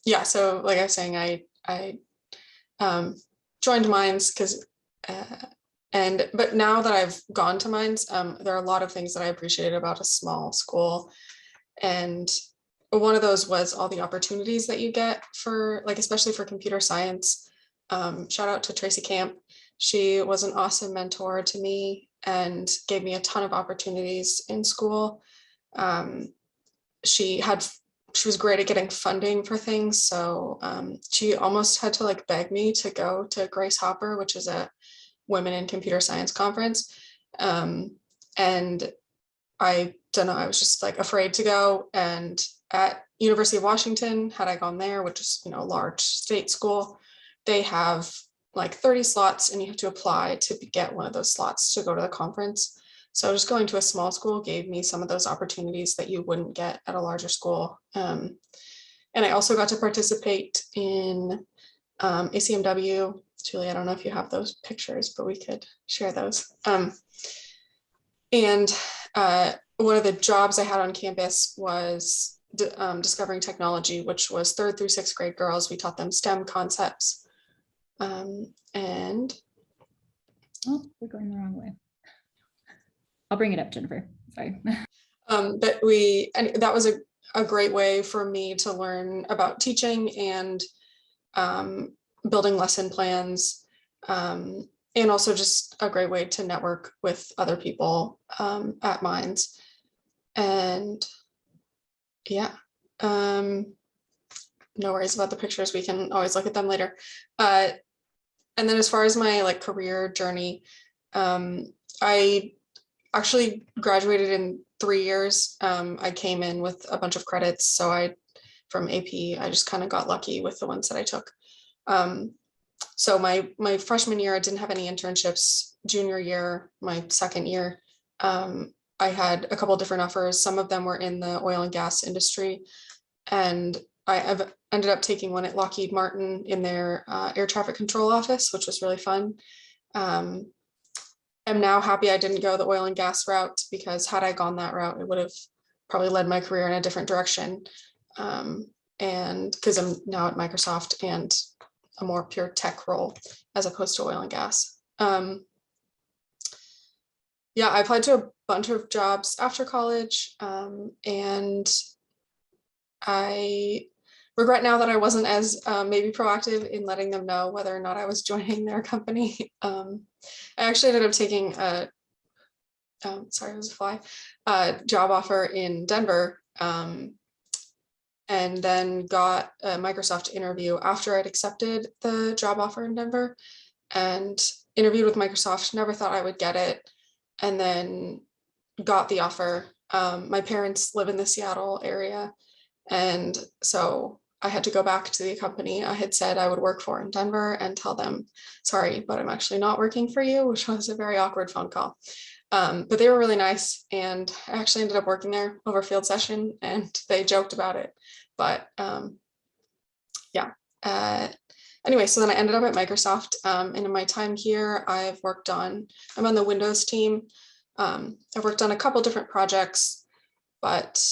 Yeah, so like I was saying, I joined Minds because, but now that I've gone to Minds, there are a lot of things that I appreciated about a small school. And one of those was all the opportunities that you get for, like, especially for computer science. Shout out to Tracy Camp. She was an awesome mentor to me and gave me a ton of opportunities in school. Um, she was great at getting funding for things. So she almost had to like beg me to go to Grace Hopper, which is a women in computer science conference. And I don't know, I was just like afraid to go. And at University of Washington, had I gone there, which is, a large state school, they have like 30 slots and you have to apply to get one of those slots to go to the conference. So just going to a small school gave me some of those opportunities that you wouldn't get at a larger school. And I also got to participate in ACMW. Julie, I don't know if you have those pictures, but we could share those. And one of the jobs I had on campus was discovering technology, which was 3rd through 6th grade girls. We taught them STEM concepts. And oh, we're going the wrong way. I'll bring it up, Jennifer. Sorry. And that was a great way for me to learn about teaching and building lesson plans, and also just a great way to network with other people at Minds. And yeah, no worries about the pictures. We can always look at them later. And then as far as my like career journey, I actually graduated in 3 years. I came in with a bunch of credits. So from AP, I just kind of got lucky with the ones that I took. So my freshman year, I didn't have any internships. Junior year, my second year, I had a couple different offers. Some of them were in the oil and gas industry. And I've ended up taking one at Lockheed Martin in their air traffic control office, which was really fun. I'm now happy I didn't go the oil and gas route, because had I gone that route, it would have probably led my career in a different direction. And because I'm now at Microsoft and a more pure tech role as opposed to oil and gas. Yeah, I applied to a bunch of jobs after college, and I regret now that I wasn't as maybe proactive in letting them know whether or not I was joining their company. I actually ended up taking sorry, it was a fly, job offer in Denver, and then got a Microsoft interview after I'd accepted the job offer in Denver, and interviewed with Microsoft. Never thought I would get it, and then got the offer. My parents live in the Seattle area, and so I had to go back to the company I had said I would work for in Denver and tell them, sorry, but I'm actually not working for you, which was a very awkward phone call. But they were really nice, and I actually ended up working there over field session, and they joked about it. But yeah. Anyway, so then I ended up at Microsoft, and in my time here, I'm on the Windows team. I've worked on a couple different projects, but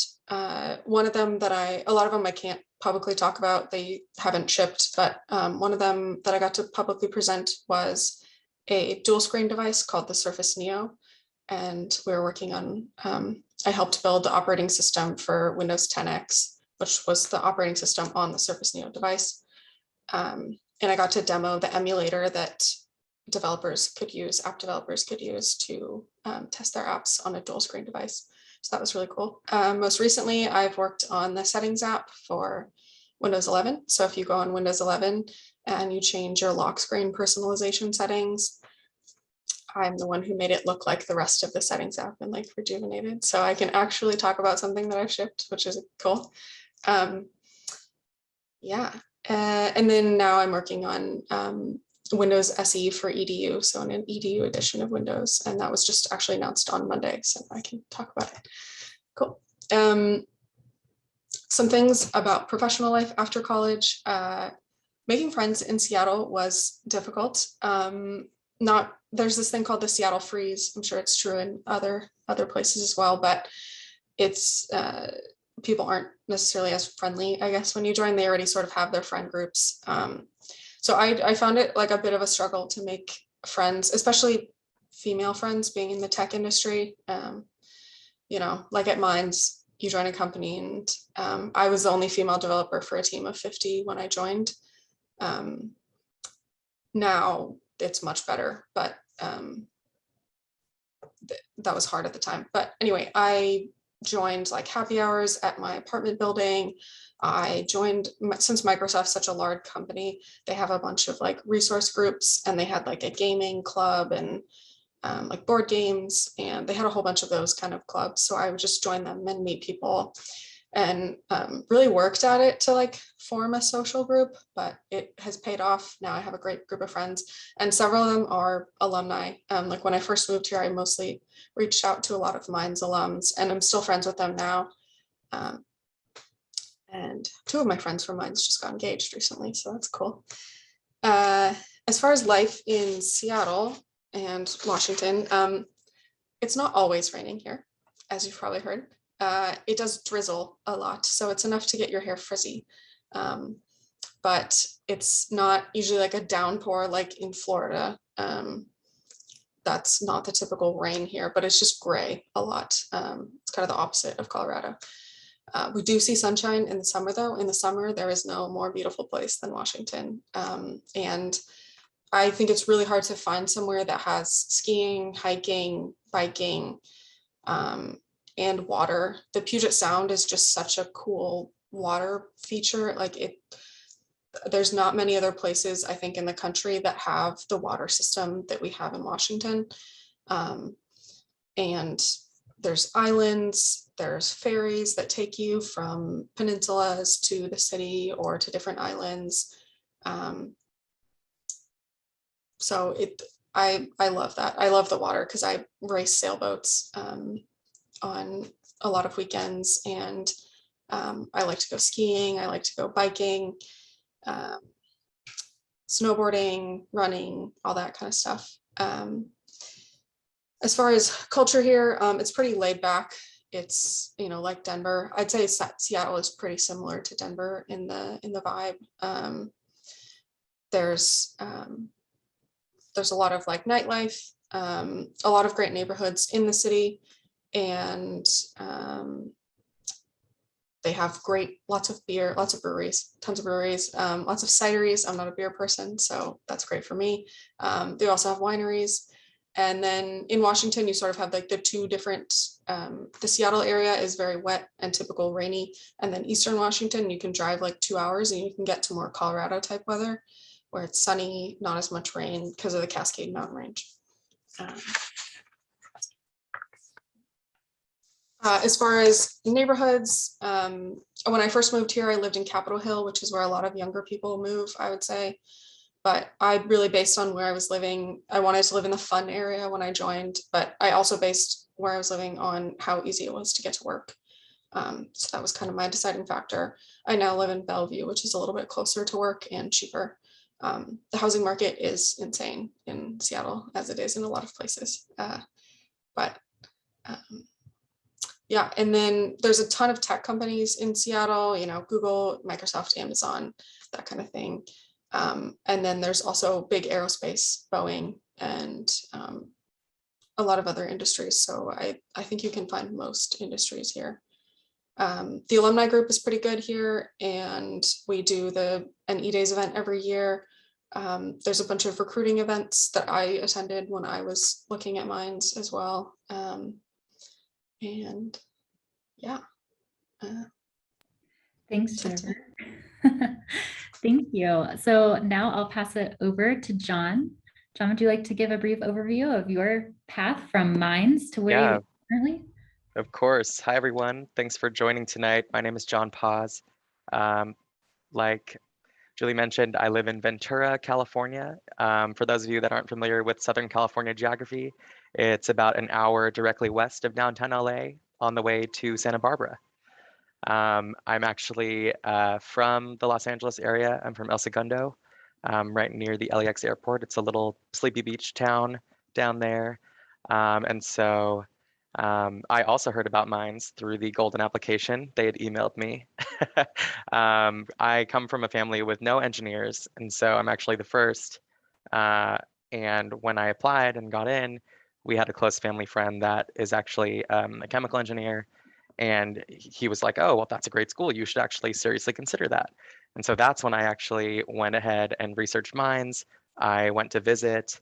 one of them a lot of them I can't publicly talk about. They haven't shipped, but one of them that I got to publicly present was a dual screen device called the Surface Neo. And we were working on, I helped build the operating system for Windows 10X, which was the operating system on the Surface Neo device. And I got to demo the emulator that app developers could use to test their apps on a dual screen device. So that was really cool. Most recently, I've worked on the settings app for Windows 11. So if you go on Windows 11 and you change your lock screen personalization settings, I'm the one who made it look like the rest of the settings app and like rejuvenated. So I can actually talk about something that I've shipped, which is cool. Yeah. And then now I'm working on Windows SE for EDU. So an EDU edition of Windows. And that was just actually announced on Monday. So I can talk about it. Cool. Some things about professional life after college. Making friends in Seattle was difficult. There's this thing called the Seattle freeze. I'm sure it's true in other places as well, but it's people aren't necessarily as friendly, I guess, when you join. They already sort of have their friend groups. So I found it like a bit of a struggle to make friends, especially female friends being in the tech industry. You know, like at Minds, you join a company, and I was the only female developer for a team of 50 when I joined. Now it's much better, but that was hard at the time. But anyway, I joined like happy hours at my apartment building. I joined, since Microsoft's such a large company, they have a bunch of like resource groups, and they had like a gaming club and like board games, and they had a whole bunch of those kind of clubs. So I would just join them and meet people, and really worked at it to like form a social group, but it has paid off. Now I have a great group of friends, and several of them are alumni. Like when I first moved here, I mostly reached out to a lot of Minds alums, and I'm still friends with them now. And two of my friends from Minds just got engaged recently, so that's cool. As far as life in Seattle and Washington, it's not always raining here, as you've probably heard. It does drizzle a lot, so it's enough to get your hair frizzy. But it's not usually like a downpour like in Florida. That's not the typical rain here, but it's just gray a lot. It's kind of the opposite of Colorado. We do see sunshine in the summer, though. In the summer, there is no more beautiful place than Washington. And I think it's really hard to find somewhere that has skiing, hiking, biking, and water. The Puget Sound is just such a cool water feature. Like there's not many other places, I think, in the country that have the water system that we have in Washington. And there's islands, there's ferries that take you from peninsulas to the city or to different islands. So I love that. I love the water because I race sailboats on a lot of weekends, and I like to go skiing, I like to go biking, snowboarding, running, all that kind of stuff. As far as culture here, it's pretty laid back. It's, you know, like Denver. I'd say Seattle is pretty similar to Denver in the vibe. There's a lot of like nightlife, a lot of great neighborhoods in the city, and they have lots of beer, lots of breweries, tons of breweries, lots of cideries. I'm not a beer person, so that's great for me. They also have wineries. And then in Washington, you sort of have like the two different, the Seattle area is very wet and typical rainy. And then Eastern Washington, you can drive like 2 hours and you can get to more Colorado type weather, where it's sunny, not as much rain because of the Cascade Mountain Range. As far as neighborhoods, when I first moved here, I lived in Capitol Hill, which is where a lot of younger people move, I would say. But I really based on where I was living. I wanted to live in the fun area when I joined, but I also based where I was living on how easy it was to get to work. So that was kind of my deciding factor. I now live in Bellevue, which is a little bit closer to work and cheaper. The housing market is insane in Seattle, as it is in a lot of places. But yeah, and then there's a ton of tech companies in Seattle, you know, Google, Microsoft, Amazon, that kind of thing. And then there's also big aerospace, Boeing, and a lot of other industries. So I think you can find most industries here. The alumni group is pretty good here, and we do an E-Days event every year. There's a bunch of recruiting events that I attended when I was looking at Minds as well. And yeah. Thanks, Jennifer. Thank you. So now I'll pass it over to John. John, would you like to give a brief overview of your path from Minds to where you are currently? Of course. Hi, everyone. Thanks for joining tonight. My name is John Paz. Like Julie mentioned, I live in Ventura, California. For those of you that aren't familiar with Southern California geography, it's about an hour directly west of downtown LA on the way to Santa Barbara. I'm actually from the Los Angeles area. I'm from El Segundo, right near the LAX airport. It's a little sleepy beach town down there. And so I also heard about mines through the Golden application. They had emailed me. I come from a family with no engineers, and so I'm actually the first. And when I applied and got in, we had a close family friend that is actually a chemical engineer. And he was like, oh, well, that's a great school. You should actually seriously consider that. And so that's when I actually went ahead and researched mines. I went to visit.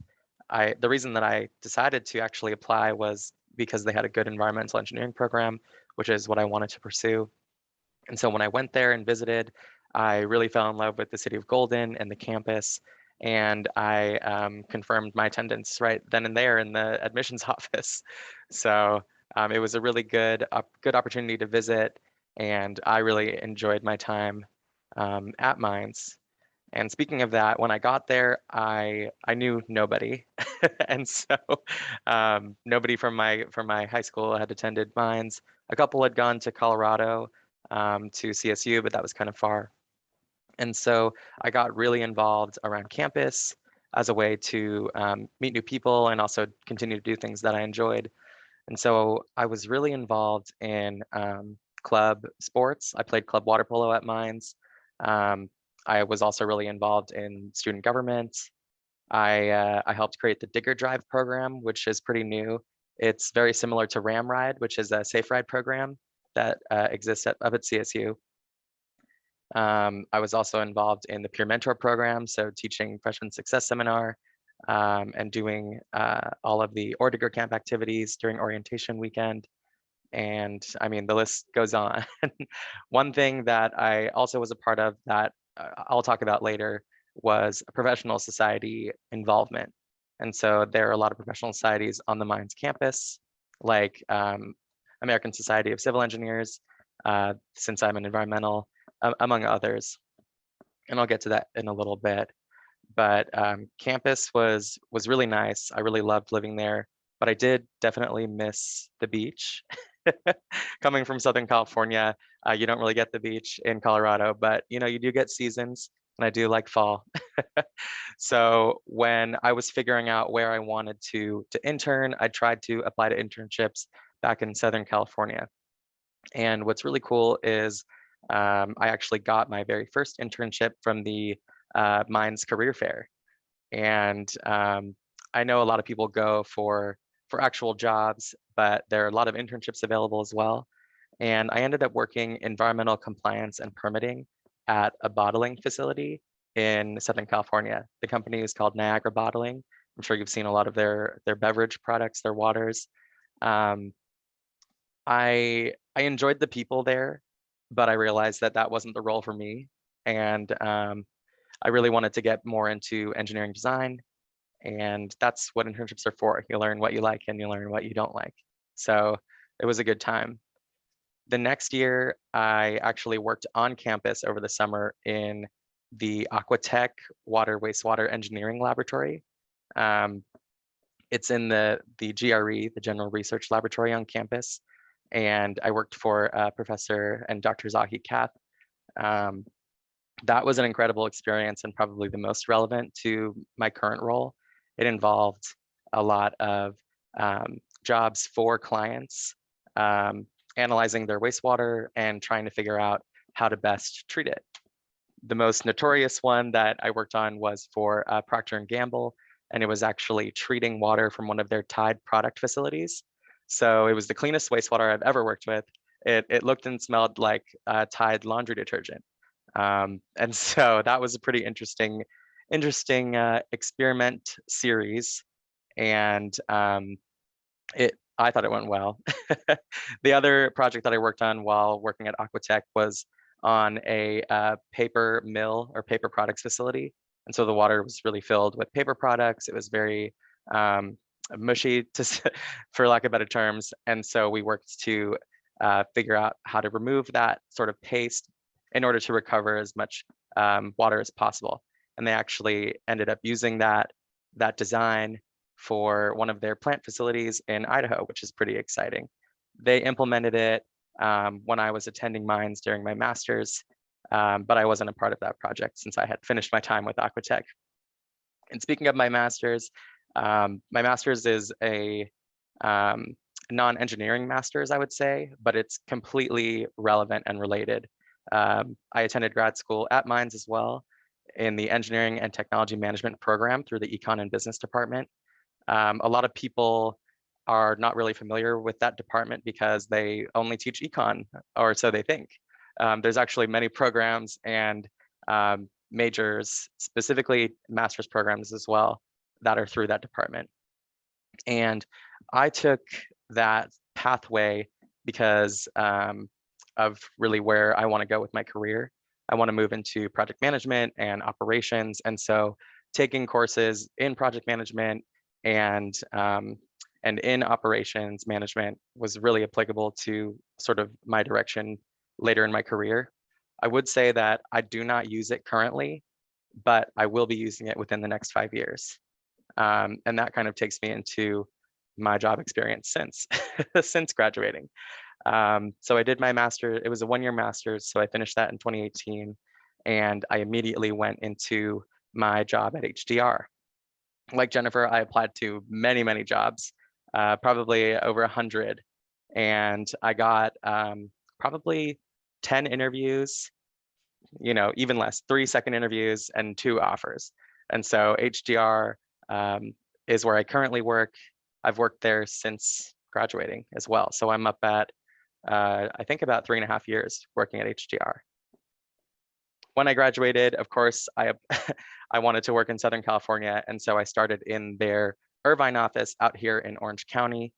The reason that I decided to actually apply was because they had a good environmental engineering program, which is what I wanted to pursue. And so when I went there and visited, I really fell in love with the city of Golden and the campus. And I confirmed my attendance right then and there in the admissions office. So it was a really good opportunity to visit, and I really enjoyed my time at Mines. And speaking of that, when I got there, I knew nobody, and so nobody from my high school had attended Mines. A couple had gone to Colorado to CSU, but that was kind of far. And so I got really involved around campus as a way to meet new people and also continue to do things that I enjoyed. And so I was really involved in club sports. I played club water polo at Mines. I was also really involved in student government. I helped create the Digger Drive program, which is pretty new. It's very similar to Ram Ride, which is a safe ride program that exists up at CSU. I was also involved in the peer mentor program, so teaching freshman success seminar and doing all of the Digger camp activities during orientation weekend. And I mean, the list goes on. One thing that I also was a part of that I'll talk about later was professional society involvement. And so there are a lot of professional societies on the Mines campus, like American Society of Civil Engineers, since I'm an environmental, among others. And I'll get to that in a little bit. But campus was really nice. I really loved living there, but I did definitely miss the beach. Coming from Southern California, you don't really get the beach in Colorado, but you know, you do get seasons, and I do like fall. So when I was figuring out where I wanted to intern, I tried to apply to internships back in Southern California. And what's really cool is I actually got my very first internship from the Mines Career Fair. And I know a lot of people go for actual jobs, but there are a lot of internships available as well. And I ended up working environmental compliance and permitting at a bottling facility in Southern California. The company is called Niagara Bottling. I'm sure you've seen a lot of their beverage products, their waters. I enjoyed the people there, but I realized that that wasn't the role for me. And I really wanted to get more into engineering design, and that's what internships are for. You learn what you like and you learn what you don't like. So it was a good time. The next year, I actually worked on campus over the summer in the Aquatech Water Wastewater Engineering Laboratory. It's in the GRE, the General Research Laboratory on campus. And I worked for Professor and Dr. Zahi Kath. That was an incredible experience and probably the most relevant to my current role. It involved a lot of jobs for clients, analyzing their wastewater and trying to figure out how to best treat it. The most notorious one that I worked on was for Procter & Gamble, and it was actually treating water from one of their Tide product facilities. So it was the cleanest wastewater I've ever worked with. It looked and smelled like Tide laundry detergent. And so that was a pretty interesting experiment series. And I thought it went well. The other project that I worked on while working at Aquatech was on a paper mill or paper products facility. And so the water was really filled with paper products. It was very mushy, for lack of better terms. And so we worked to figure out how to remove that sort of paste in order to recover as much water as possible. And they actually ended up using that design for one of their plant facilities in Idaho, which is pretty exciting. They implemented it when I was attending Mines during my master's, but I wasn't a part of that project since I had finished my time with Aquatech. And speaking of my master's is a non-engineering master's, I would say, but it's completely relevant and related. I attended grad school at Mines as well in the engineering and technology management program through the econ and business department. A lot of people are not really familiar with that department because they only teach econ, or so they think. There's actually many programs and majors, specifically master's programs as well, that are through that department. And I took that pathway because of really where I want to go with my career. I want to move into project management and operations. And so taking courses in project management and in operations management was really applicable to sort of my direction later in my career. I would say that I do not use it currently, but I will be using it within the next 5 years. And that kind of takes me into my job experience since since graduating. So I did my master. It was a 1-year master's, so I finished that in 2018, and I immediately went into my job at HDR. Like Jennifer, I applied to many, many jobs, probably over 100, and I got probably 10 interviews, even less, 3 second interviews and 2 offers. And so HDR is where I currently work. I've worked there since graduating as well. So I'm up at, I think about 3.5 years working at HDR. When I graduated, of course, I wanted to work in Southern California. And so I started in their Irvine office out here in Orange County.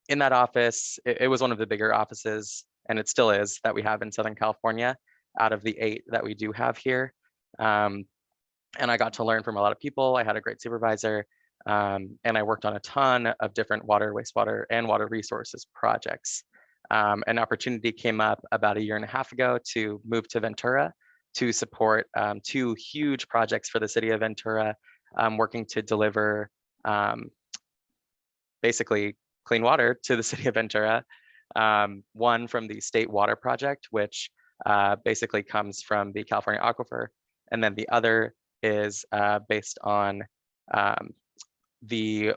In that office, it was one of the bigger offices, and it still is, that we have in Southern California out of the 8 that we do have here. And I got to learn from a lot of people. I had a great supervisor, and I worked on a ton of different water, wastewater, and water resources projects. An opportunity came up about 1.5 years ago to move to Ventura to support 2 huge projects for the city of Ventura, working to deliver basically clean water to the city of Ventura. One from the State Water Project, which basically comes from the California Aquifer. And then the other is based on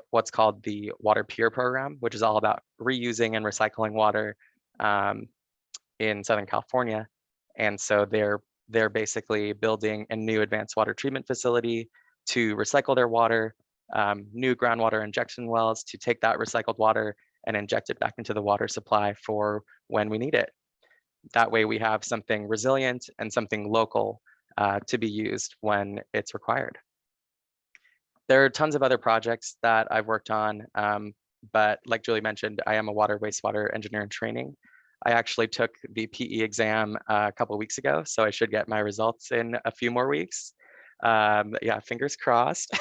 what's called the Water Pier program, which is all about reusing and recycling water in Southern California. And so they're basically building a new advanced water treatment facility to recycle their water, new groundwater injection wells to take that recycled water and inject it back into the water supply for when we need it. That way we have something resilient and something local to be used when it's required. There are tons of other projects that I've worked on, but like Julie mentioned, I am a water wastewater engineer in training. I actually took the PE exam a couple of weeks ago, so I should get my results in a few more weeks. Yeah, fingers crossed.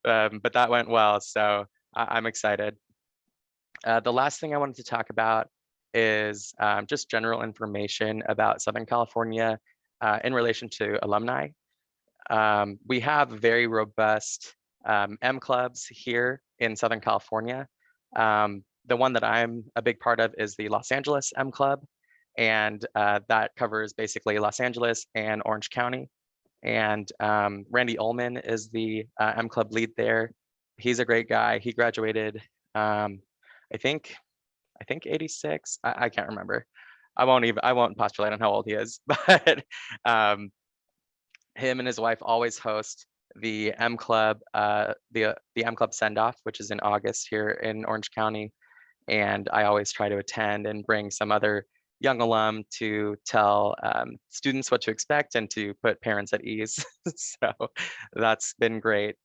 But that went well, so I'm excited. The last thing I wanted to talk about is just general information about Southern California in relation to alumni. We have very robust M clubs here in Southern California. The one that I'm a big part of is the Los Angeles M Club, and that covers basically Los Angeles and Orange County. And Randy Ullman is the M Club lead there. He's a great guy. He graduated, I think 86. I can't remember. I won't postulate on how old he is, but him and his wife always host the M Club, the M Club send-off, which is in August here in Orange County. And I always try to attend and bring some other young alum to tell students what to expect and to put parents at ease. So that's been great.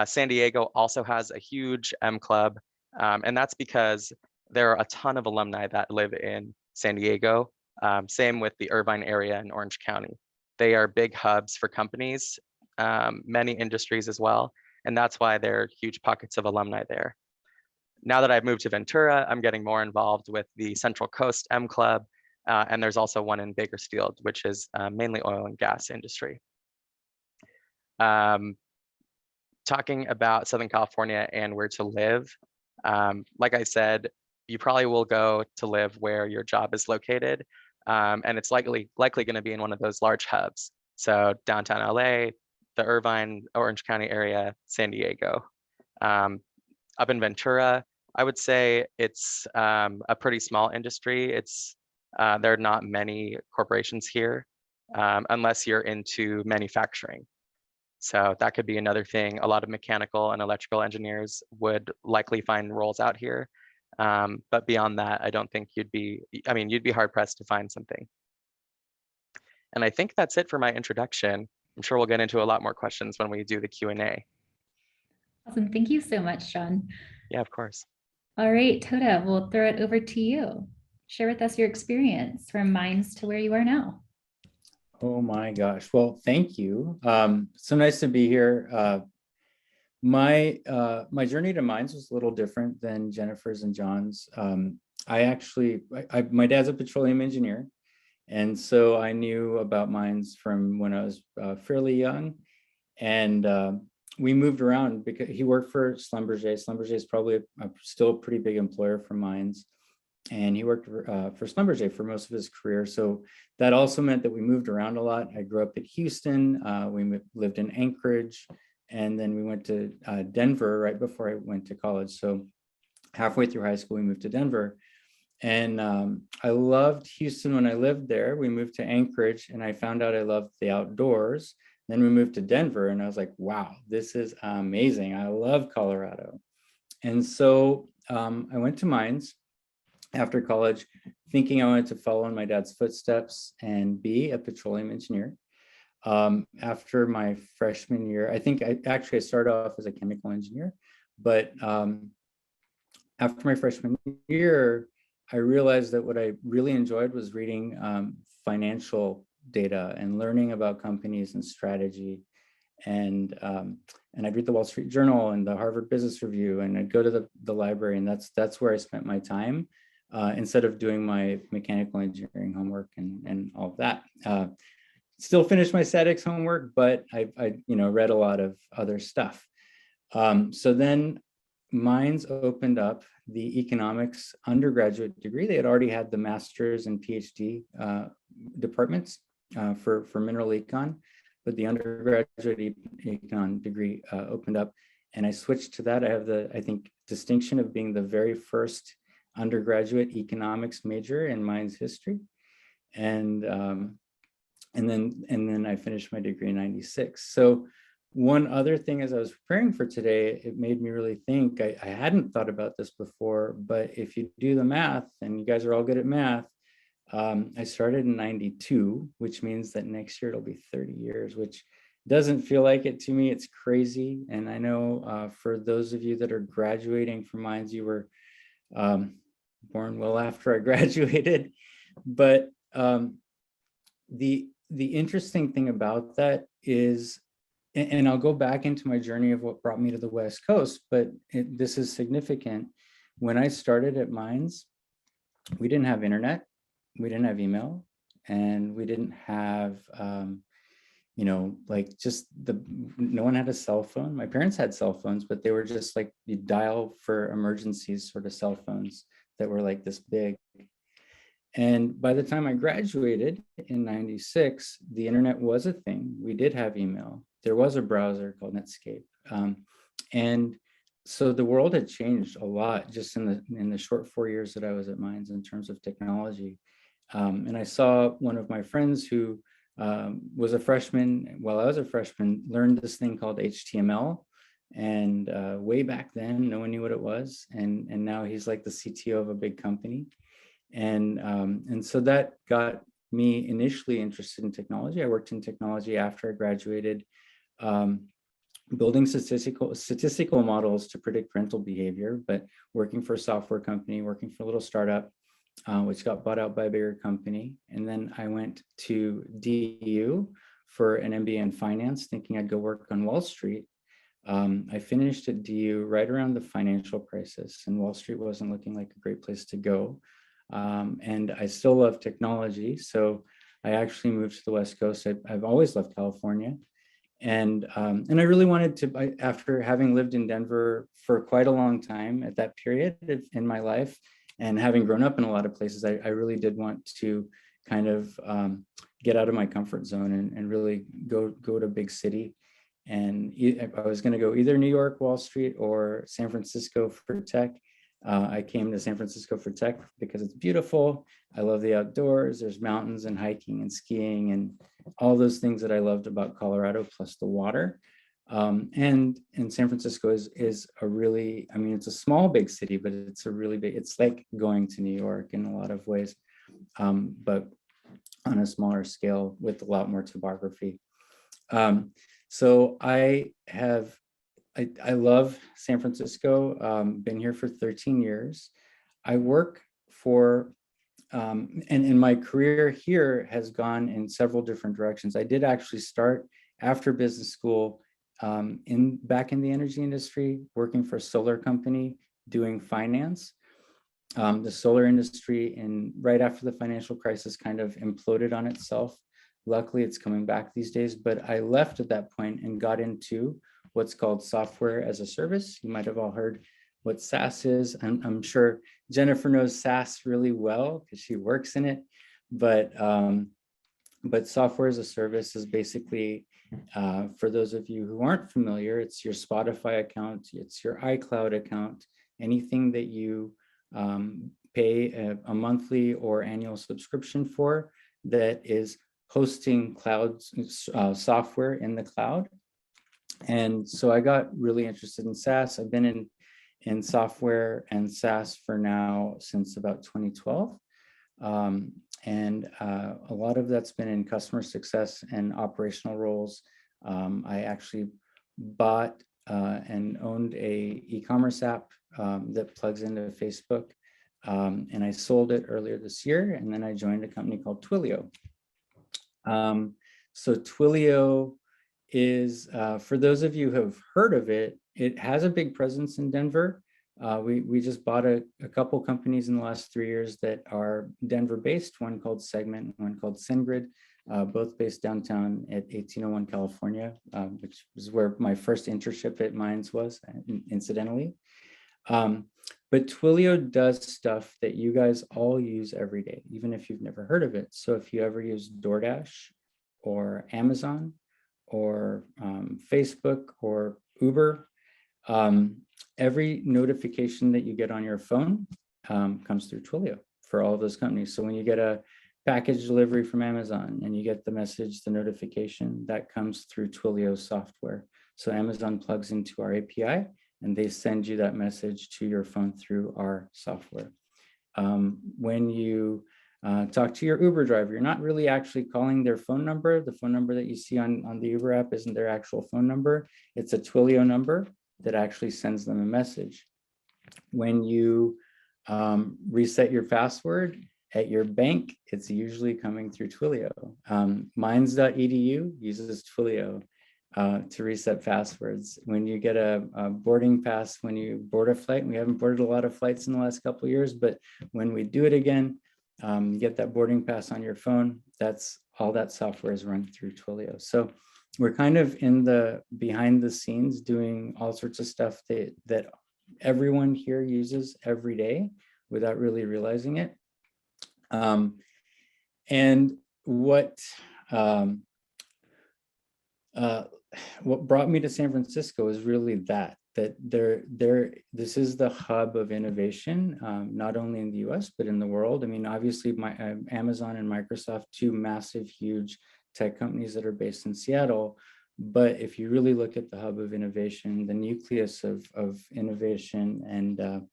San Diego also has a huge M Club, and that's because there are a ton of alumni that live in San Diego. Same with the Irvine area in Orange County. They are big hubs for companies, many industries as well, and that's why there are huge pockets of alumni there. Now that I've moved to Ventura, I'm getting more involved with the Central Coast M Club, and there's also one in Bakersfield, which is mainly oil and gas industry. Talking about Southern California and where to live, like I said, you probably will go to live where your job is located, and it's likely going to be in one of those large hubs. So downtown LA, the Irvine, Orange County area, San Diego. Up in Ventura, I would say it's a pretty small industry. There are not many corporations here, unless you're into manufacturing. So that could be another thing. A lot of mechanical and electrical engineers would likely find roles out here. But beyond that, I don't think you'd be hard pressed to find something. And I think that's it for my introduction. I'm sure we'll get into a lot more questions when we do the Q&A. Awesome. Thank you so much, John. Yeah, of course. All right, Toda, we'll throw it over to you. Share with us your experience from Mines to where you are now. Oh my gosh. Well, thank you. So nice to be here. My journey to Mines was a little different than Jennifer's and John's. My dad's a petroleum engineer, and so I knew about mines from when I was fairly young. And we moved around because he worked for Schlumberger. Schlumberger is probably still a pretty big employer for mines. And he worked for Schlumberger for most of his career. So that also meant that we moved around a lot. I grew up in Houston. We lived in Anchorage. And then we went to Denver right before I went to college. So halfway through high school, we moved to Denver. And I loved Houston when I lived there. We moved to Anchorage and I found out I loved the outdoors. Then we moved to Denver and I was like, wow, this is amazing. I love Colorado. And so I went to Mines after college, thinking I wanted to follow in my dad's footsteps and be a petroleum engineer. After my freshman year, I started off as a chemical engineer, but after my freshman year, I realized that what I really enjoyed was reading financial data and learning about companies and strategy. And I'd read the Wall Street Journal and the Harvard Business Review, and I'd go to the library, and that's where I spent my time instead of doing my mechanical engineering homework and all of that. Still finished my statics homework, but I read a lot of other stuff. So then Mines opened up the economics undergraduate degree. They had already had the master's and PhD departments for mineral econ, but the undergraduate econ degree opened up, and I switched to that. I have the distinction of being the very first undergraduate economics major in Mines history, and then I finished my degree in '96. So one other thing, as I was preparing for today, it made me really think. I hadn't thought about this before, but if you do the math, and you guys are all good at math, I started in '92, which means that next year it'll be 30 years, which doesn't feel like it to me. It's crazy. And I know for those of you that are graduating from Mines, you were born well after I graduated. But the interesting thing about that is, and I'll go back into my journey of what brought me to the West Coast, but this is significant. When I started at Mines, we didn't have internet, we didn't have email, and we didn't have, no one had a cell phone. My parents had cell phones, but they were just like, you dial for emergencies sort of cell phones that were like this big. And by the time I graduated in '96, the internet was a thing. We did have email. There was a browser called Netscape. And so the world had changed a lot just in the short 4 years that I was at Mines in terms of technology. And I saw one of my friends who was a freshman, while I was a freshman, learned this thing called HTML. And way back then, no one knew what it was. And now he's like the CTO of a big company. And so that got me initially interested in technology. I worked in technology after I graduated, building statistical models to predict rental behavior, but working for a software company, working for a little startup, which got bought out by a bigger company. And then I went to DU for an MBA in finance, thinking I'd go work on Wall Street. I finished at DU right around the financial crisis, and Wall Street wasn't looking like a great place to go. And I still love technology. So I actually moved to the West Coast. I've always loved California. And I really wanted to, after having lived in Denver for quite a long time at that period in my life, and having grown up in a lot of places, I really did want to kind of get out of my comfort zone and really go to a big city. And I was going to go either New York, Wall Street, or San Francisco for tech. I came to San Francisco for tech because it's beautiful. I love the outdoors. There's mountains and hiking and skiing and all those things that I loved about Colorado, plus the water. And San Francisco is a really, I mean, it's a small, big city, but it's a really big, it's like going to New York in a lot of ways, but on a smaller scale with a lot more topography. So I love San Francisco, been here for 13 years. I work for, and my career here has gone in several different directions. I did actually start after business school back in the energy industry, working for a solar company, doing finance. The solar industry right after the financial crisis kind of imploded on itself. Luckily, it's coming back these days, but I left at that point and got into what's called software as a service. You might have all heard what SaaS is. I'm sure Jennifer knows SaaS really well because she works in it, but software as a service is basically, for those of you who aren't familiar, it's your Spotify account, it's your iCloud account, anything that you pay a monthly or annual subscription for that is hosting cloud software in the cloud. And so I got really interested in SaaS. I've been in software and SaaS for now since about 2012. And a lot of that's been in customer success and operational roles. I actually bought and owned a e-commerce app that plugs into Facebook. And I sold it earlier this year. And then I joined a company called Twilio. So Twilio is, for those of you who have heard of it, it has a big presence in Denver. We just bought a couple companies in the last 3 years that are Denver based, one called Segment, one called SendGrid, both based downtown at 1801 California, which was where my first internship at Mines was, incidentally. But Twilio does stuff that you guys all use every day, even if you've never heard of it. So if you ever use DoorDash or Amazon or Facebook or Uber, every notification that you get on your phone comes through Twilio for all of those companies. So when you get a package delivery from Amazon and you get the message, the notification, that comes through Twilio software. So Amazon plugs into our API and they send you that message to your phone through our software. When you talk to your Uber driver, you're not really actually calling their phone number. The phone number that you see on the Uber app isn't their actual phone number. It's a Twilio number that actually sends them a message. When you reset your password at your bank, it's usually coming through Twilio. Mines.edu uses Twilio to reset passwords. When you get a boarding pass, when you board a flight, and we haven't boarded a lot of flights in the last couple of years, but when we do it again, you get that boarding pass on your phone. That's all that software is run through Twilio. So we're kind of in the behind the scenes doing all sorts of stuff that everyone here uses every day without really realizing it. And what brought me to San Francisco is really that this is the hub of innovation, not only in the US, but in the world. I mean, obviously Amazon and Microsoft, two massive, huge tech companies that are based in Seattle. But if you really look at the hub of innovation, the nucleus of innovation and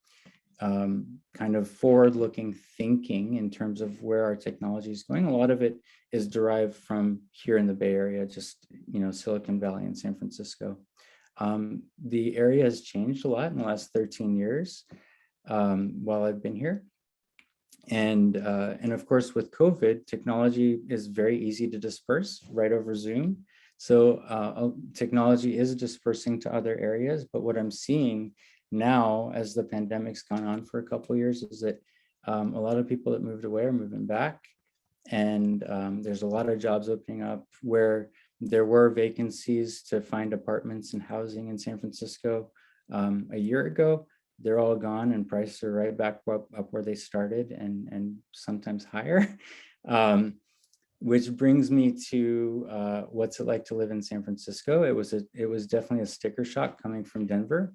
kind of forward-looking thinking in terms of where our technology is going, a lot of it is derived from here in the Bay Area, just, Silicon Valley and San Francisco. The area has changed a lot in the last 13 years while I've been here. And of course, with COVID, technology is very easy to disperse right over Zoom. So technology is dispersing to other areas. But what I'm seeing now, as the pandemic's gone on for a couple of years, is that a lot of people that moved away are moving back. And there's a lot of jobs opening up where there were vacancies to find apartments and housing in San Francisco a year ago. They're all gone and prices are right back up where they started and sometimes higher. which brings me to what's it like to live in San Francisco. It was definitely a sticker shock coming from Denver.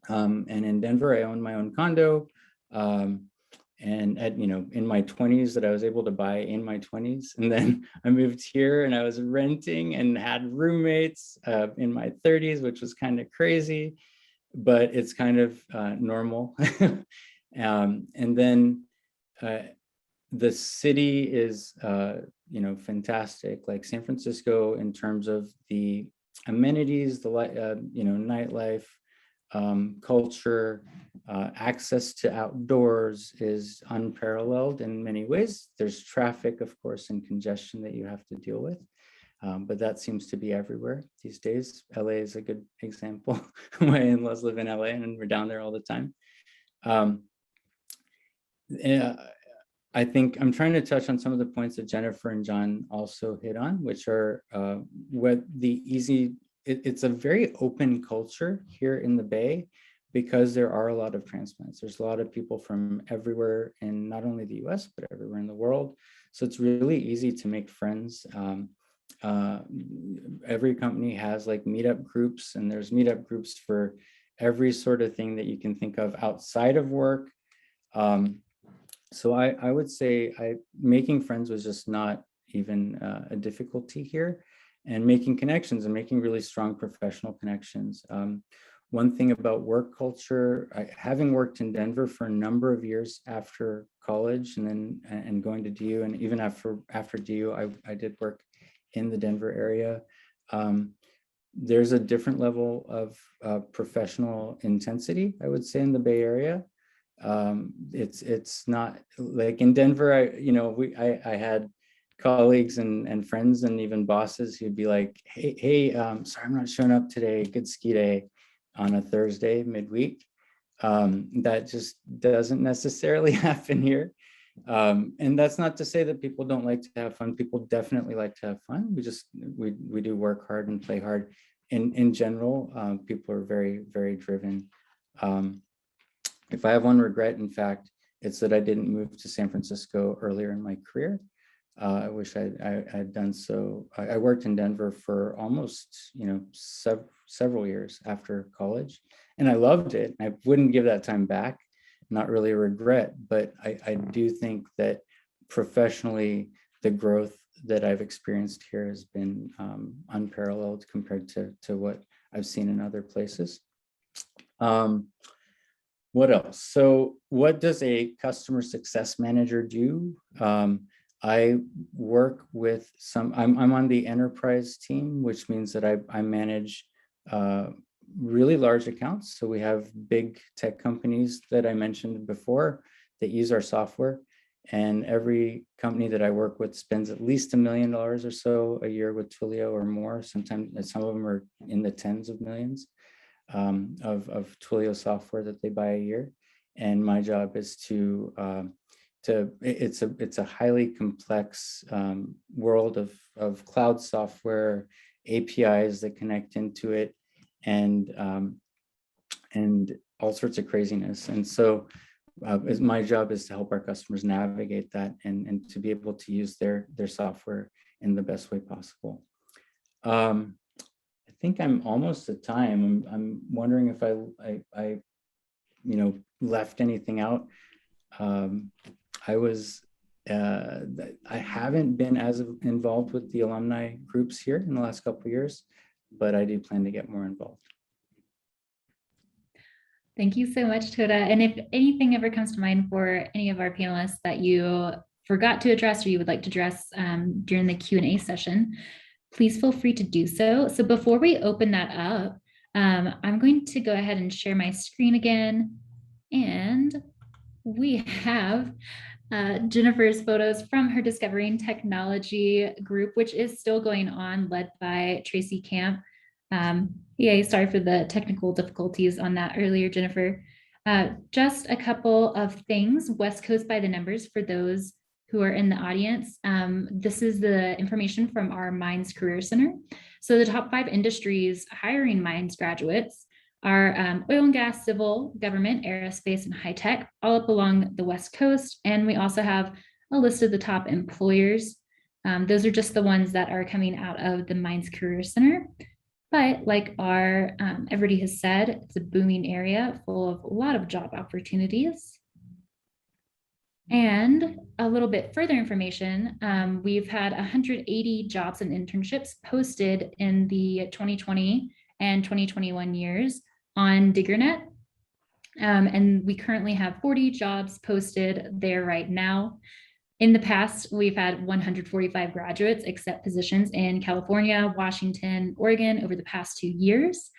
And in Denver, I owned my own condo. And in my 20s that I was able to buy in my 20s. And then I moved here and I was renting and had roommates in my 30s, which was kind of crazy, but it's kind of normal. And then the city is, fantastic, like San Francisco in terms of the amenities, the nightlife, culture, access to outdoors is unparalleled in many ways. There's traffic, of course, and congestion that you have to deal with, but that seems to be everywhere these days. LA is a good example. My in-laws live in LA and we're down there all the time. I think I'm trying to touch on some of the points that Jennifer and John also hit on, which are it's a very open culture here in the Bay because there are a lot of transplants. There's a lot of people from everywhere in not only the US, but everywhere in the world. So it's really easy to make friends. Every company has like meetup groups, and there's meetup groups for every sort of thing that you can think of outside of work. So I would say making friends was just not even a difficulty here, and making connections and making really strong professional connections. One thing about work culture, having worked in Denver for a number of years after college and going to DU, and even after DU, I did work in the Denver area. There's a different level of professional intensity, I would say, in the Bay Area. It's not like in Denver. I had colleagues and friends and even bosses who'd be like, hey, sorry, I'm not showing up today. Good ski day on a Thursday midweek. That just doesn't necessarily happen here. And that's not to say that people don't like to have fun. People definitely like to have fun. We do work hard and play hard. In general, people are very, very driven. If I have one regret, in fact, it's that I didn't move to San Francisco earlier in my career. I wish I had done so. I worked in Denver for almost, several years after college, and I loved it. I wouldn't give that time back. Not really a regret, but I do think that professionally, the growth that I've experienced here has been unparalleled compared to what I've seen in other places. What else? So what does a customer success manager do? I work with I'm on the enterprise team, which means that I manage really large accounts. So we have big tech companies that I mentioned before that use our software. And every company that I work with spends at least $1 million or so a year with Twilio or more. Sometimes some of them are in the tens of millions of Twilio software that they buy a year. And my job is it's a highly complex world of cloud software, APIs that connect into it, and all sorts of craziness. And so my job is to help our customers navigate that and to be able to use their software in the best way possible. I think I'm almost at time. I'm wondering if I left anything out. I haven't been as involved with the alumni groups here in the last couple of years, but I do plan to get more involved. Thank you so much, Toda. And if anything ever comes to mind for any of our panelists that you forgot to address or you would like to address during the Q&A session, please feel free to do so. So before we open that up, I'm going to go ahead and share my screen again. And we have Jennifer's photos from her Discovering Technology group, which is still going on, led by Tracy Camp. Yeah, sorry for the technical difficulties on that earlier, Jennifer. Just a couple of things. West Coast by the numbers for those who are in the audience. This is the information from our Minds Career Center. So the top 5 industries hiring Minds graduates are oil and gas, civil, government, aerospace, and high tech, all up along the West Coast. And we also have a list of the top employers Those are just the ones that are coming out of the Mines Career Center. But like everybody has said, it's a booming area full of a lot of job opportunities. And a little bit further information, we've had 180 jobs and internships posted in the 2020 and 2021 years on DiggerNet. And we currently have 40 jobs posted there right now. In the past, we've had 145 graduates accept positions in California, Washington, Oregon over the past 2 years.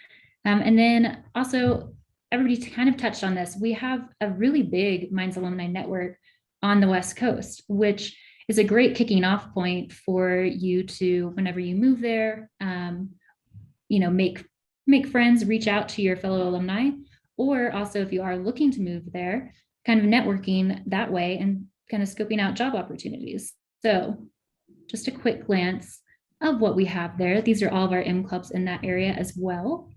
And then also, everybody kind of touched on this. We have a really big Mines alumni network on the West Coast, which is a great kicking off point for you to, whenever you move there, make friends, reach out to your fellow alumni, or also if you are looking to move there, kind of networking that way and kind of scoping out job opportunities. So just a quick glance of what we have there. These are all of our M clubs in that area as well.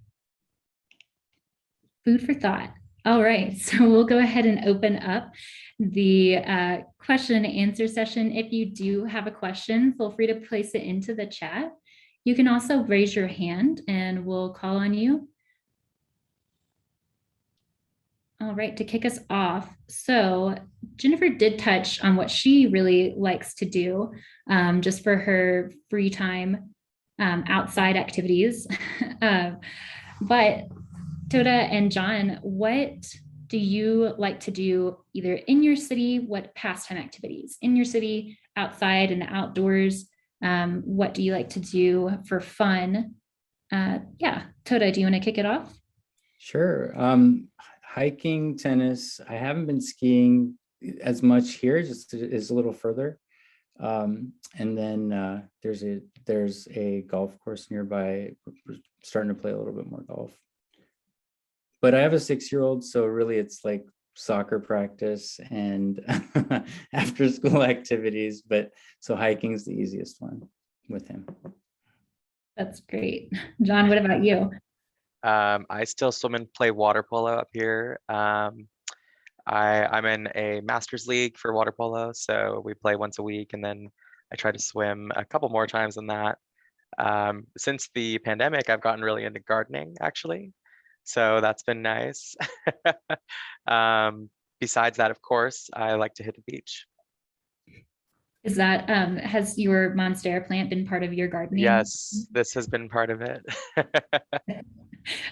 Food for thought. All right, so we'll go ahead and open up the question and answer session. If you do have a question, feel free to place it into the chat. You can also raise your hand and we'll call on you. All right, to kick us off. So Jennifer did touch on what she really likes to do just for her free time outside activities. But Toda and John, what do you like to do either in your city? What pastime activities in your city, outside and outdoors? What do you like to do for fun? Yeah, Toda, do you want to kick it off? Sure. Hiking, tennis. I haven't been skiing as much here, just is a little further. And then there's a golf course nearby. We're starting to play a little bit more golf. But I have a 6-year-old, so really it's like soccer practice and after school activities. But so hiking is the easiest one with him. That's great. John, what about you? I still swim and play water polo up here. I'm in a master's league for water polo, so we play once a week, and then I try to swim a couple more times than that. Since the pandemic, I've gotten really into gardening, actually, so that's been nice. Besides that, of course, I like to hit the beach. Is that, has your monstera plant been part of your gardening? Yes, this has been part of it.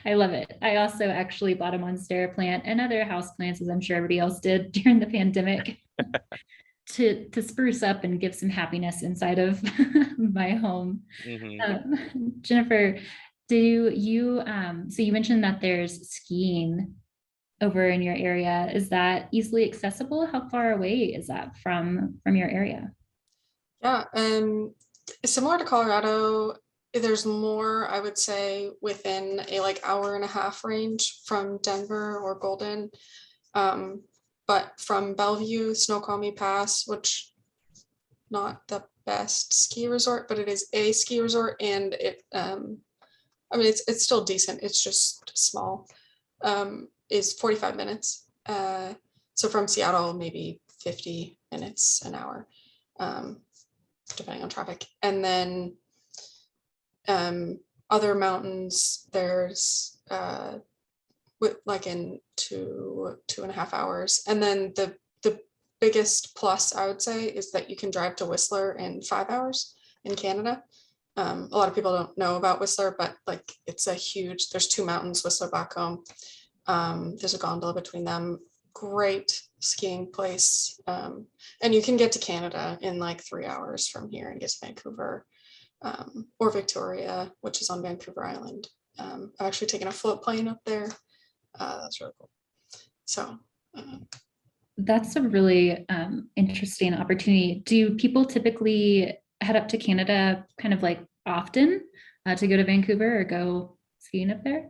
I love it. I also actually bought a monstera plant and other house plants, as I'm sure everybody else did during the pandemic, to spruce up and give some happiness inside of my home. Mm-hmm. Jennifer, do you, so you mentioned that there's skiing over in your area. Is that easily accessible? How far away is that from your area? Yeah, similar to Colorado, there's more, I would say, within a like hour-and-a-half range from Denver or Golden. But from Bellevue, Snoqualmie Pass, which not the best ski resort, but it is a ski resort, and it I mean it's still decent, it's just small, is 45 minutes. So from Seattle, maybe 50 minutes an hour, depending on traffic. And then other mountains, there's like in 2.5 hours. And then the biggest plus, I would say, is that you can drive to Whistler in 5 hours in Canada. A lot of people don't know about Whistler, but like it's a huge, there's 2 mountains, Whistler, Backcomb. There's a gondola between them. Great skiing place. And you can get to Canada in like 3 hours from here and get to Vancouver, or Victoria, which is on Vancouver Island. I've actually taken a float plane up there. That's really cool. So that's a really interesting opportunity. Do people typically head up to Canada kind of like often to go to Vancouver or go skiing up there?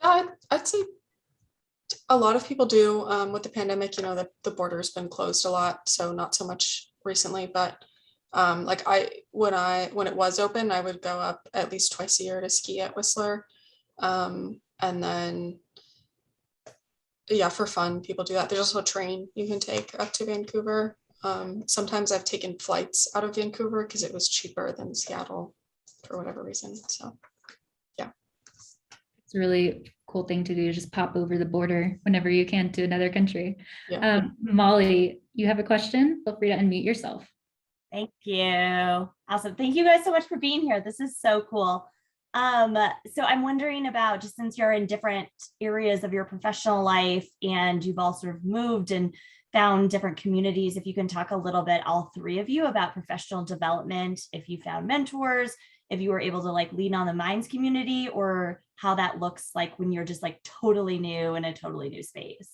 Yeah, I'd say a lot of people do. With the pandemic, you know, the border's been closed a lot, so not so much recently, but like when it was open, I would go up at least twice a year to ski at Whistler. And then yeah, for fun, people do that. There's also a train you can take up to Vancouver. Sometimes I've taken flights out of Vancouver because it was cheaper than Seattle for whatever reason. So It's a really cool thing to do. Just pop over the border whenever you can to another country. yeah. Molly, you have a question? Feel free to unmute yourself. Thank you. Awesome. Thank you guys so much for being here. This is so cool. So I'm wondering about, just since you're in different areas of your professional life and you've all sort of moved and found different communities, if you can talk a little bit, all three of you, about professional development, if you found mentors, if you were able to like lean on the Minds community, or how that looks like when you're just like totally new in a totally new space.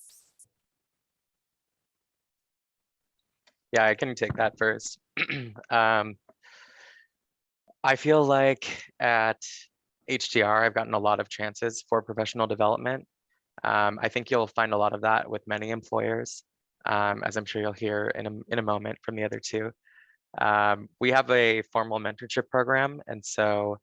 Yeah, I can take that first. I feel like at HTR, I've gotten a lot of chances for professional development. I think you'll find a lot of that with many employers, as I'm sure you'll hear in a moment from the other two. We have a formal mentorship program, and so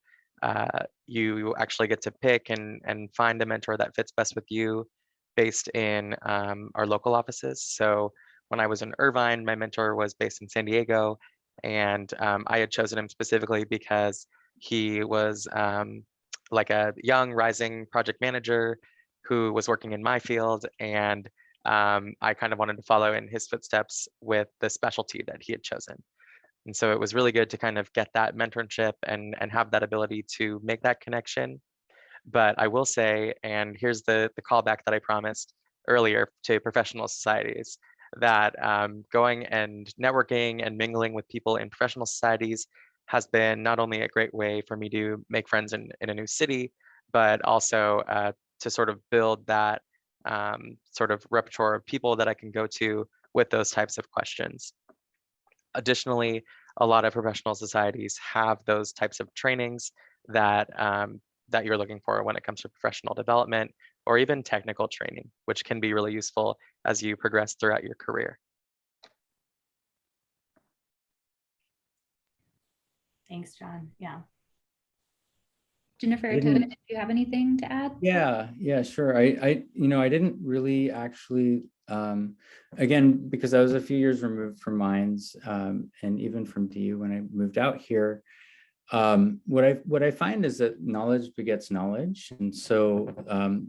you actually get to pick and find a mentor that fits best with you based in our local offices. So when I was in Irvine, my mentor was based in San Diego, and I had chosen him specifically because he was like a young rising project manager who was working in my field, and I kind of wanted to follow in his footsteps with the specialty that he had chosen. And so it was really good to kind of get that mentorship and have that ability to make that connection. But I will say, and here's the callback that I promised earlier to professional societies, that going and networking and mingling with people in professional societies has been not only a great way for me to make friends in a new city, but also to sort of build that sort of repertoire of people that I can go to with those types of questions. Additionally, a lot of professional societies have those types of trainings that that you're looking for when it comes to professional development, or even technical training, which can be really useful as you progress throughout your career. Thanks, John. Yeah. Jennifer, do you have anything to add? Yeah, sure. I didn't really actually, again, because I was a few years removed from Minds, and even from DU when I moved out here. What I find is that knowledge begets knowledge, and so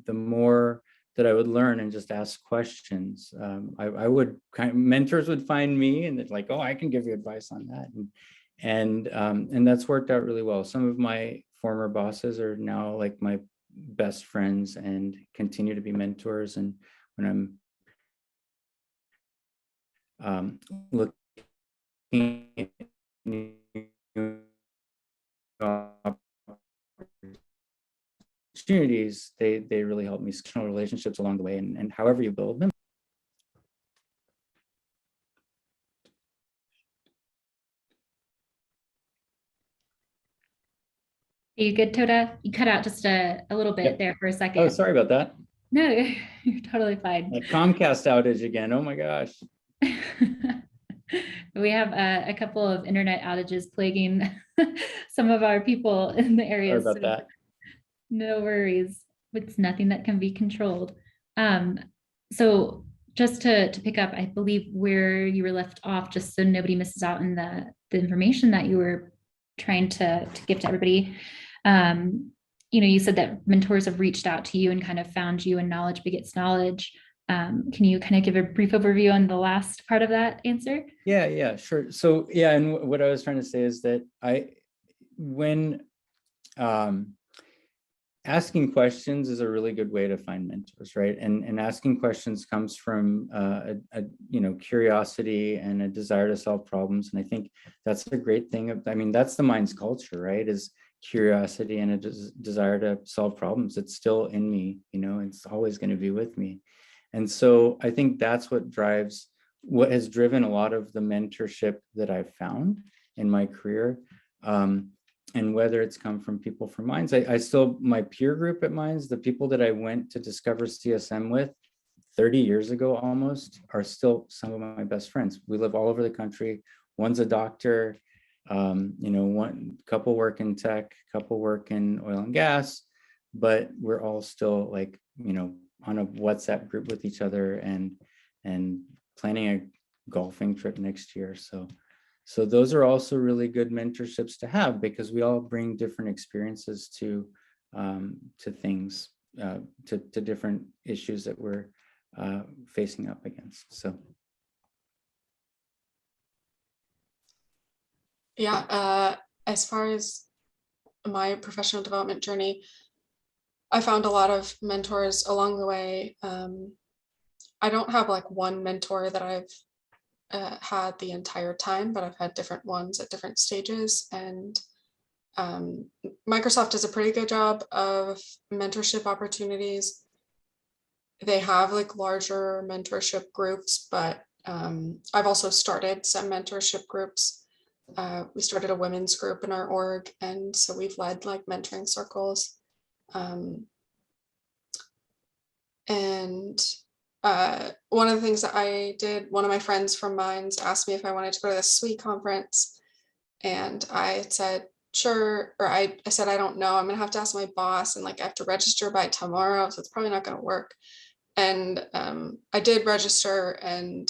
the more that I would learn and just ask questions, I would mentors would find me, and they're like, oh, I can give you advice on that, and that's worked out really well. Some of my former bosses are now like my best friends and continue to be mentors. And when I'm looking at new opportunities, they really help me strengthen relationships along the way, and however you build them. Are you good, Toda? You cut out just a little bit there for a second. Oh, sorry about that. No, you're totally fine. A Comcast outage again. Oh my gosh. We have a couple of internet outages plaguing some of our people in the area. Sorry about that. No worries. It's nothing that can be controlled. So just to pick up, I believe where you were left off, just so nobody misses out on the information that you were trying to give to everybody. You said that mentors have reached out to you and kind of found you, and knowledge begets knowledge. Can you kind of give a brief overview on the last part of that answer? Yeah, sure. So yeah, and what I was trying to say is that when asking questions is a really good way to find mentors, right? And asking questions comes from a curiosity and a desire to solve problems. And I think that's a great thing. I mean, that's the Minds culture, right? Is curiosity and a desire to solve problems. It's still in me, it's always going to be with me. And so I think that's what has driven a lot of the mentorship that I've found in my career. And whether it's come from people from Minds, I still, my peer group at Minds, the people that I went to discover CSM with 30 years ago almost, are still some of my best friends. We live all over the country. One's a doctor, one couple work in tech, couple work in oil and gas, but we're all still like, on a WhatsApp group with each other and planning golfing trip next year. So those are also really good mentorships to have, because we all bring different experiences to things, to different issues that we're facing up against. So. Yeah, as far as my professional development journey, I found a lot of mentors along the way. I don't have like one mentor that I've had the entire time, but I've had different ones at different stages. And Microsoft does a pretty good job of mentorship opportunities. They have like larger mentorship groups, but I've also started some mentorship groups. We started a women's group in our org, and so we've led like mentoring circles. And one of the things that I did, one of my friends from Mines asked me if I wanted to go to the SWE conference, and I said, sure, or I said, I don't know, I'm gonna have to ask my boss, and like I have to register by tomorrow, so it's probably not gonna work. And I did register, and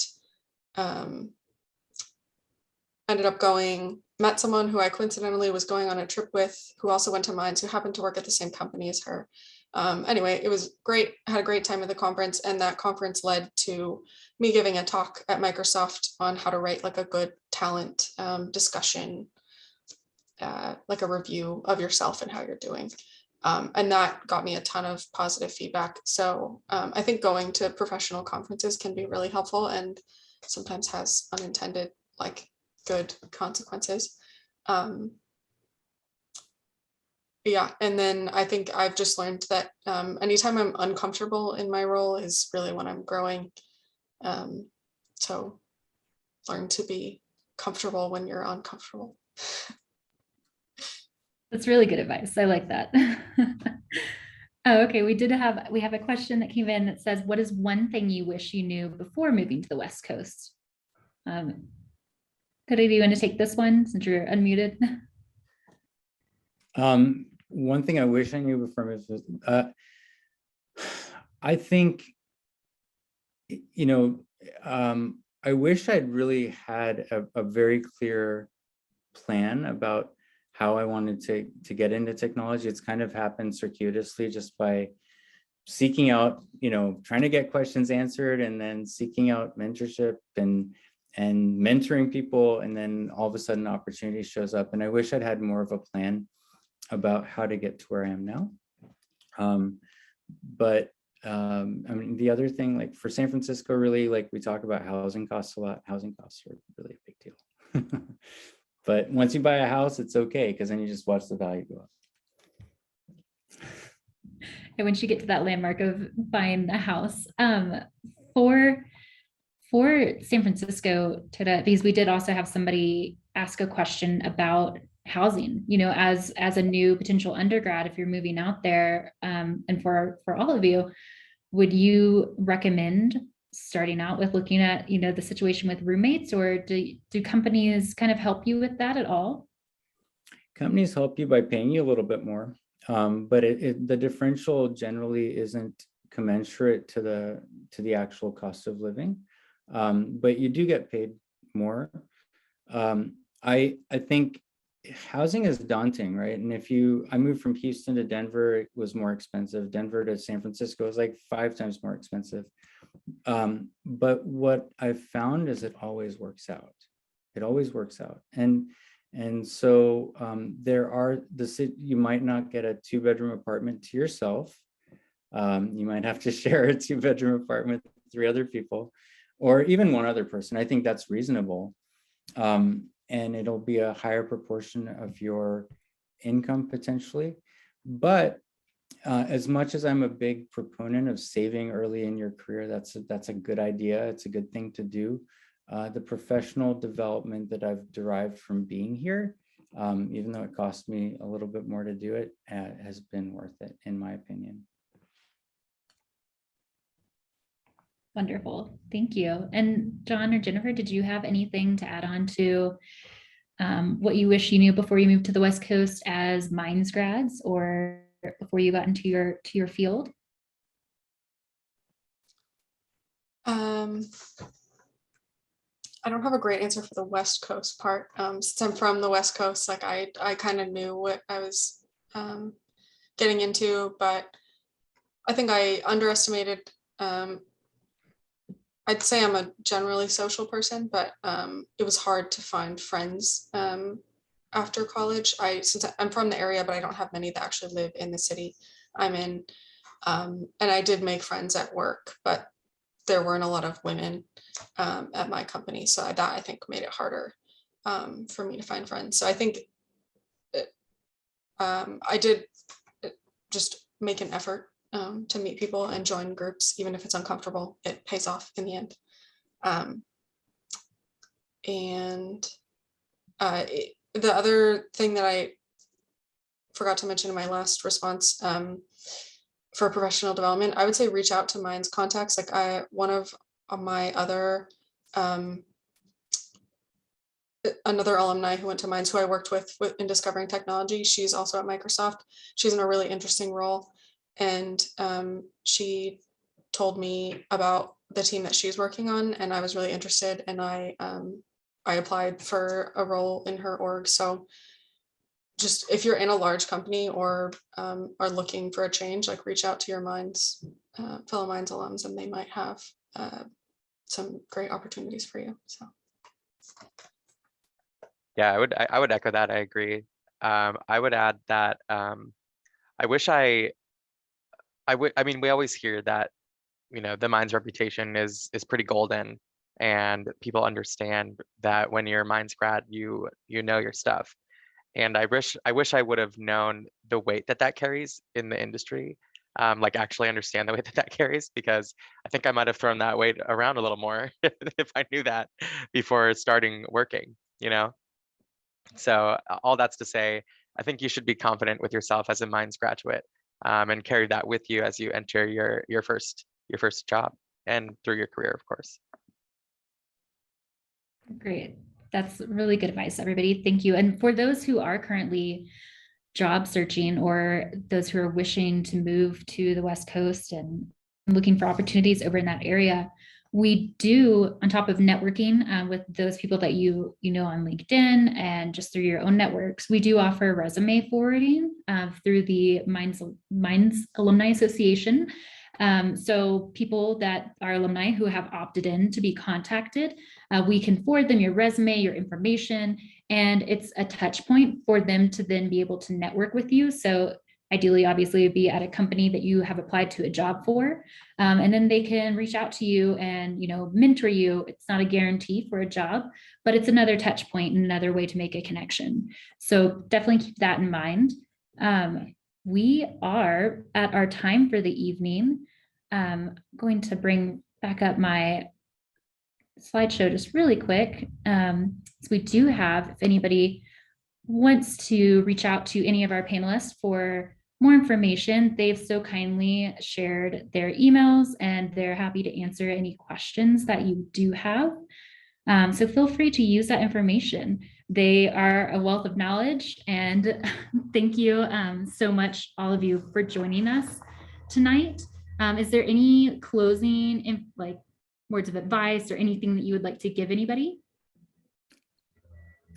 ended up going, met someone who I coincidentally was going on a trip with, who also went to Mines, who happened to work at the same company as her. Anyway, it was great. I had a great time at the conference, and that conference led to me giving a talk at Microsoft on how to write like a good talent discussion, like a review of yourself and how you're doing. And that got me a ton of positive feedback. So I think going to professional conferences can be really helpful, and sometimes has unintended like good consequences. Yeah, and then I think I've just learned that anytime I'm uncomfortable in my role is really when I'm growing. So learn to be comfortable when you're uncomfortable. That's really good advice. I like that. Oh, okay, we have a question that came in that says, what is one thing you wish you knew before moving to the West Coast? Could either you want to take this one since you're unmuted? One thing I wish I knew before was, I think, you know, I wish I'd really had a very clear plan about how I wanted to get into technology. It's kind of happened circuitously, just by seeking out, you know, trying to get questions answered, and then seeking out mentorship and mentoring people, and then all of a sudden opportunity shows up. And I wish I'd had more of a plan about how to get to where I am now. I mean, the other thing, like for San Francisco, really, like we talk about housing costs a lot. Housing costs are really a big deal. But once you buy a house, it's okay, because then you just watch the value go up. And once you get to that landmark of buying a house, for San Francisco, because we did also have somebody ask a question about housing, you know, as a new potential undergrad, if you're moving out there, and for all of you, would you recommend starting out with looking at, you know, the situation with roommates, or do companies kind of help you with that at all? Companies help you by paying you a little bit more, but the differential generally isn't commensurate to the actual cost of living, but you do get paid more. I think housing is daunting, right? And I moved from Houston to Denver, it was more expensive. Denver to San Francisco was like 5 times more expensive. But what I've found is it always works out. It always works out. And so you might not get a 2-bedroom apartment to yourself. You might have to share a 2-bedroom apartment with 3 other people, or even 1 other person. I think that's reasonable. And it'll be a higher proportion of your income potentially. But as much as I'm a big proponent of saving early in your career, that's a good idea. It's a good thing to do. The professional development that I've derived from being here, even though it cost me a little bit more to do it, has been worth it, in my opinion. Wonderful. Thank you. And John or Jennifer, did you have anything to add on to what you wish you knew before you moved to the West Coast as Mines grads, or before you got into your field? I don't have a great answer for the West Coast part. Since I'm from the West Coast, like I kind of knew what I was getting into, but I think I underestimated. I'd say I'm a generally social person, but it was hard to find friends after college. Since I'm from the area, but I don't have many that actually live in the city I'm in. And I did make friends at work, but there weren't a lot of women at my company. So that I think made it harder for me to find friends. So I think I did just make an effort to meet people and join groups, even if it's uncomfortable. It pays off in the end. The other thing that I forgot to mention in my last response for professional development, I would say reach out to Minds contacts. Like one of my other another alumni who went to Minds, who I worked with in discovering technology. She's also at Microsoft. She's in a really interesting role. And she told me about the team that she's working on, and I was really interested, and I applied for a role in her org. So just if you're in a large company or are looking for a change, like reach out to your Minds, fellow Minds alums, and they might have some great opportunities for you. So. Yeah, I would echo that. I agree. I would add that I wish I mean, we always hear that, you know, the Minds reputation is pretty golden, and people understand that when you're a Minds grad, you know your stuff. And I wish I would have known the weight that carries in the industry, like actually understand the weight that carries, because I think I might have thrown that weight around a little more if I knew that before starting working, you know? So all that's to say, I think you should be confident with yourself as a Minds graduate, and carry that with you as you enter your first job and through your career, of course. Great. That's really good advice, everybody. Thank you. And for those who are currently job searching, or those who are wishing to move to the West Coast and looking for opportunities over in that area, we do, on top of networking with those people that you know on LinkedIn and just through your own networks, we do offer resume forwarding through the Minds Alumni Association. So people that are alumni who have opted in to be contacted, we can forward them your resume, your information, and it's a touch point for them to then be able to network with you. So ideally, obviously, be at a company that you have applied to a job for, and then they can reach out to you and, you know, mentor you. It's not a guarantee for a job, but it's another touch point and another way to make a connection. So definitely keep that in mind. We are at our time for the evening. I'm going to bring back up my slideshow just really quick. So we do have, if anybody wants to reach out to any of our panelists for more information, they've so kindly shared their emails, and they're happy to answer any questions that you do have. So feel free to use that information. They are a wealth of knowledge, and thank you so much, all of you, for joining us tonight. Is there any closing, like, words of advice or anything that you would like to give anybody?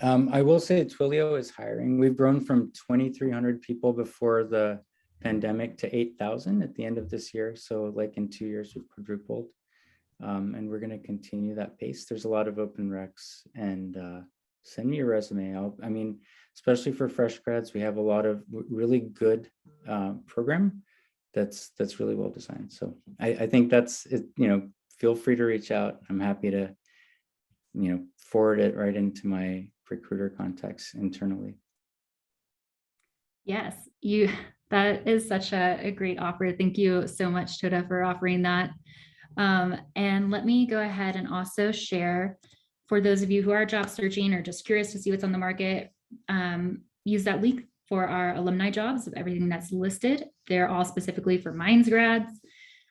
I will say Twilio is hiring. We've grown from 2,300 people before the pandemic to 8,000 at the end of this year. So like in 2 years, we've quadrupled. And we're going to continue that pace. There's a lot of open recs, and send me your resume. I mean, especially for fresh grads, we have a lot of really good program that's really well designed. So I think that's it. You know, feel free to reach out. I'm happy to, you know, forward it right into my recruiter contacts internally. Yes, that is such a great offer. Thank you so much, Toda, for offering that. And let me go ahead and also share, for those of you who are job searching or just curious to see what's on the market, use that link for our alumni jobs of everything that's listed. They're all specifically for Minds grads.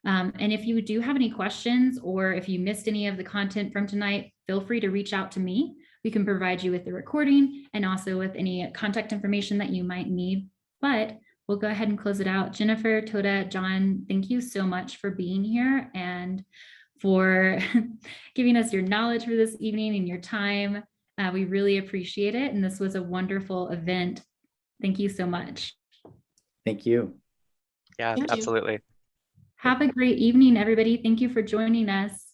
And if you do have any questions, or if you missed any of the content from tonight, feel free to reach out to me. We can provide you with the recording and also with any contact information that you might need. But we'll go ahead and close it out. Jennifer, Toda, John, thank you so much for being here. And for giving us your knowledge for this evening and your time. We really appreciate it. And this was a wonderful event. Thank you so much. Thank you. Yeah, Thank you. absolutely. Have a great evening, everybody. Thank you for joining us.